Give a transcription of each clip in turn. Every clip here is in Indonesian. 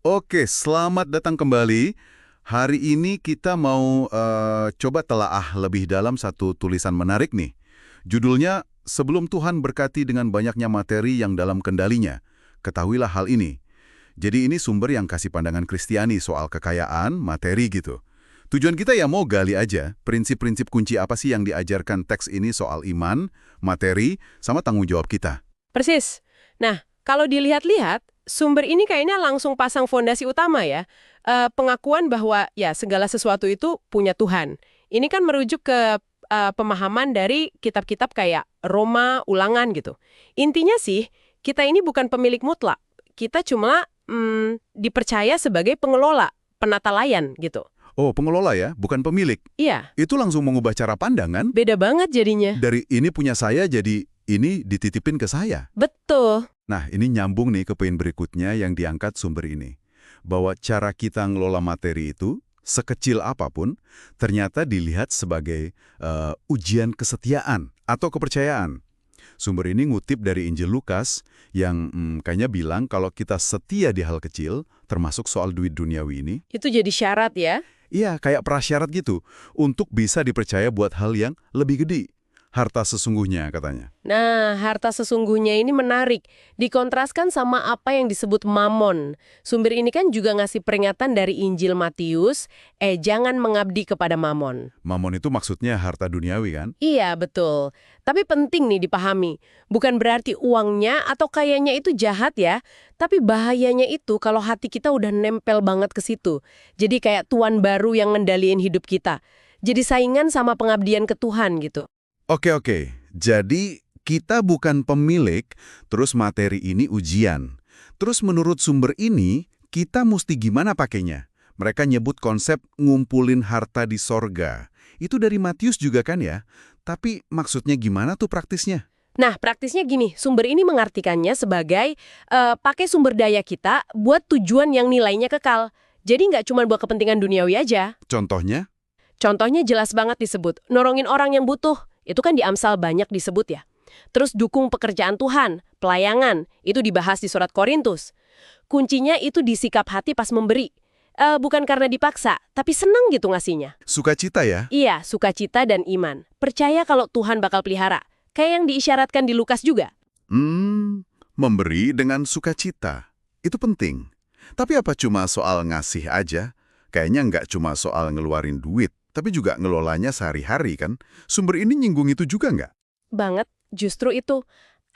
Oke, selamat datang kembali. Hari ini kita mau coba telaah lebih dalam satu tulisan menarik nih. Judulnya, Sebelum Tuhan Berkati dengan Banyaknya Materi yang Dalam Kendalinya. Ketahuilah hal ini. Jadi ini sumber yang kasih pandangan Kristiani soal kekayaan, materi gitu. Tujuan kita ya mau gali aja, prinsip-prinsip kunci apa sih yang diajarkan teks ini soal iman, materi, sama tanggung jawab kita. Persis. Nah, kalau dilihat-lihat, sumber ini kayaknya langsung pasang fondasi utama ya. Pengakuan bahwa ya segala sesuatu itu punya Tuhan. Ini kan merujuk ke pemahaman dari kitab-kitab kayak Roma, Ulangan gitu. Intinya sih, kita ini bukan pemilik mutlak. Kita cuma dipercaya sebagai pengelola, penata layan gitu. Oh, pengelola ya, bukan pemilik. Iya, Itu langsung mengubah cara pandangan. beda banget jadinya. Dari ini punya saya jadi ini dititipin ke saya. Betul. Nah, ini nyambung nih ke poin berikutnya yang diangkat sumber ini. Bahwa cara kita ngelola materi itu, sekecil apapun, ternyata dilihat sebagai ujian kesetiaan atau kepercayaan. Sumber ini ngutip dari Injil Lukas yang kayaknya bilang kalau kita setia di hal kecil, termasuk soal duit duniawi ini, Itu jadi syarat ya. iya kayak prasyarat gitu, untuk bisa dipercaya buat hal yang lebih gede. Harta sesungguhnya katanya. Nah, harta sesungguhnya ini menarik. Dikontraskan sama apa yang disebut mamon. Sumber ini kan juga ngasih peringatan dari Injil Matius, jangan mengabdi kepada mamon. Mamon itu maksudnya harta duniawi kan? Iya, betul. Tapi penting nih dipahami. Bukan berarti uangnya atau kayanya itu jahat ya. Tapi bahayanya itu kalau hati kita udah nempel banget ke situ. Jadi kayak tuan baru yang ngendaliin hidup kita. Jadi saingan sama pengabdian ke Tuhan gitu. Oke. Jadi kita bukan pemilik, terus materi ini ujian. Terus menurut sumber ini, kita mesti gimana pakainya? Mereka nyebut konsep ngumpulin harta di sorga. Itu dari Matius juga kan ya? Tapi maksudnya gimana tuh praktisnya? Nah, praktisnya gini, sumber ini mengartikannya sebagai pakai sumber daya kita buat tujuan yang nilainya kekal. Jadi nggak cuma buat kepentingan duniawi aja. Contohnya? Contohnya jelas banget disebut, nolongin orang yang butuh. Itu kan di Amsal banyak disebut ya. Terus dukung pekerjaan Tuhan, pelayanan, itu dibahas di surat Korintus. Kuncinya itu di sikap hati pas memberi. Bukan karena dipaksa, tapi seneng gitu ngasihnya. Sukacita ya? Iya, sukacita dan iman. Percaya kalau Tuhan bakal pelihara. Kayak yang diisyaratkan di Lukas juga. Memberi dengan sukacita. Itu penting. Tapi apa cuma soal ngasih aja? Kayaknya nggak cuma soal ngeluarin duit, tapi juga ngelolanya sehari-hari kan? Sumber ini nyinggung itu juga nggak? Banget, justru itu.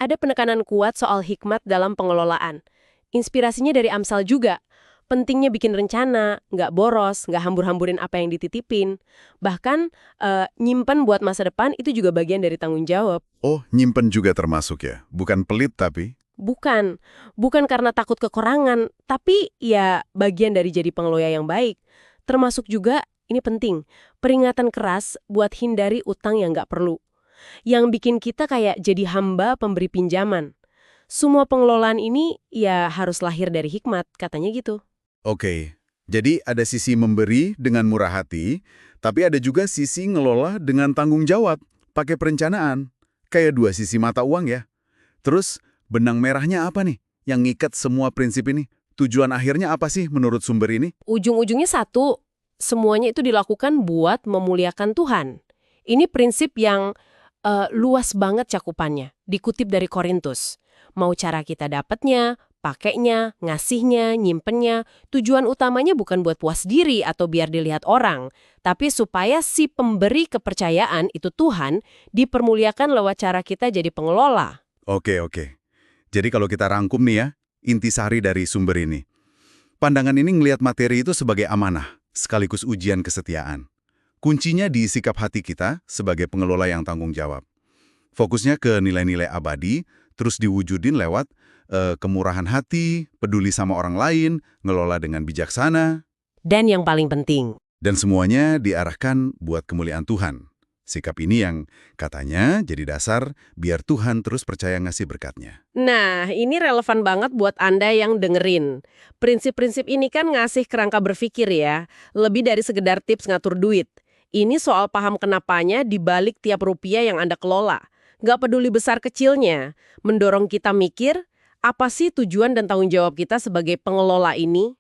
Ada penekanan kuat soal hikmat dalam pengelolaan. Inspirasinya dari Amsal juga. Pentingnya bikin rencana, nggak boros, nggak hambur-hamburin apa yang dititipin. Bahkan, nyimpen buat masa depan itu juga bagian dari tanggung jawab. Oh, nyimpen juga termasuk ya? Bukan pelit tapi? Bukan karena takut kekurangan, tapi ya bagian dari jadi pengelola yang baik. Termasuk juga, ini penting, peringatan keras buat hindari utang yang nggak perlu. Yang bikin kita kayak jadi hamba pemberi pinjaman. Semua pengelolaan ini ya harus lahir dari hikmat, katanya gitu. Oke, jadi ada sisi memberi dengan murah hati, tapi ada juga sisi ngelola dengan tanggung jawab, pakai perencanaan. Kayak dua sisi mata uang ya. Terus, benang merahnya apa nih yang ngikat semua prinsip ini? Tujuan akhirnya apa sih menurut sumber ini? Ujung-ujungnya satu, semuanya itu dilakukan buat memuliakan Tuhan. Ini prinsip yang luas banget cakupannya, dikutip dari Korintus. Mau cara kita dapatnya, pakainya, ngasihnya, nyimpennya, tujuan utamanya bukan buat puas diri atau biar dilihat orang, tapi supaya si pemberi kepercayaan itu Tuhan dipermuliakan lewat cara kita jadi pengelola. Oke. Jadi kalau kita rangkum nih ya, intisari dari sumber ini. Pandangan ini ngelihat materi itu sebagai amanah, sekaligus ujian kesetiaan. Kuncinya di sikap hati kita sebagai pengelola yang tanggung jawab. Fokusnya ke nilai-nilai abadi, terus diwujudin lewat kemurahan hati, peduli sama orang lain, ngelola dengan bijaksana, Dan yang paling penting, dan semuanya diarahkan buat kemuliaan Tuhan. Sikap ini yang katanya jadi dasar biar Tuhan terus percaya ngasih berkatnya. nah, ini relevan banget buat Anda yang dengerin. Prinsip-prinsip ini kan ngasih kerangka berpikir ya, lebih dari sekedar tips ngatur duit. Ini soal paham kenapanya di balik tiap rupiah yang Anda kelola. Nggak peduli besar kecilnya, mendorong kita mikir, apa sih tujuan dan tanggung jawab kita sebagai pengelola ini?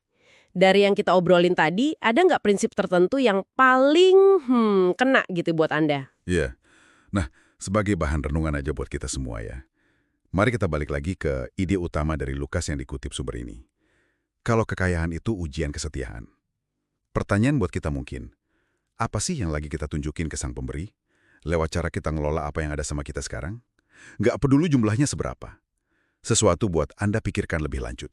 Dari yang kita obrolin tadi, ada nggak prinsip tertentu yang paling kena gitu buat Anda? Iya. Nah, sebagai bahan renungan aja buat kita semua ya. Mari kita balik lagi ke ide utama dari Lukas yang dikutip sumber ini. Kalau kekayaan itu ujian kesetiaan. Pertanyaan buat kita mungkin, apa sih yang lagi kita tunjukin ke sang pemberi? Lewat cara kita ngelola apa yang ada sama kita sekarang? Nggak peduli jumlahnya seberapa. Sesuatu buat Anda pikirkan lebih lanjut.